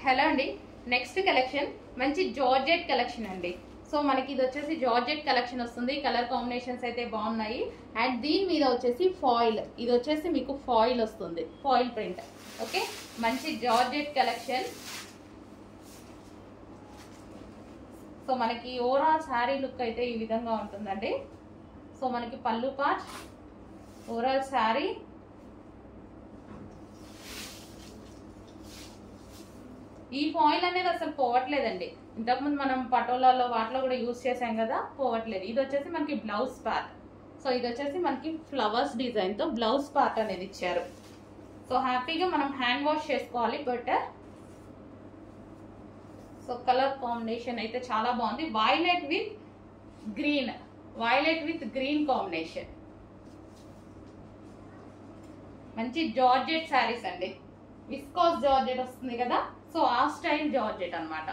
Hello అండి, next collection మంచి georgette collection అండి. సో మనకి ఇది వచ్చేసి జార్జెట్ కలెక్షన్ వస్తుంది. కలర్ కాంబినేషన్స్ అయితే బాగున్నాయి. అండ్ దీని మీద వచ్చేసి ఫాయిల్, ఇది వచ్చేసి మీకు ఫాయిల్ వస్తుంది, ఫాయిల్ ప్రింట్. ఓకే, మంచి జార్జెట్ కలెక్షన్. సో మనకి ఓవరాల్ శారీ లుక్ అయితే ఈ విధంగా ఉంటుందండి. సో మనకి పళ్ళు పార్ట్, ఓవరాల్ శారీ, ఈ ఫాయిల్ అనేది అసలు పోవట్లేదండి. ఇంతకుముందు మనం పటోలాలో వాటిలో కూడా యూజ్ చేసాం కదా, పోవట్లేదు. ఇది వచ్చేసి మనకి బ్లౌజ్ పార్ట్. సో ఇది వచ్చేసి మనకి ఫ్లవర్స్ డిజైన్ తో బ్లౌజ్ పార్ట్ అనేది ఇచ్చారు. సో హ్యాపీగా మనం హ్యాండ్ వాష్ చేసుకోవాలి బెటర్. సో కలర్ కాంబినేషన్ అయితే చాలా బాగుంది. Violet with green, violet with green combination. మంచి జార్జెట్ శారీస్ అండి. విస్కోస్ జార్జెట్ వస్తుంది కదా, సో ఆ స్టైల్ జార్జెట్ అన్నమాట.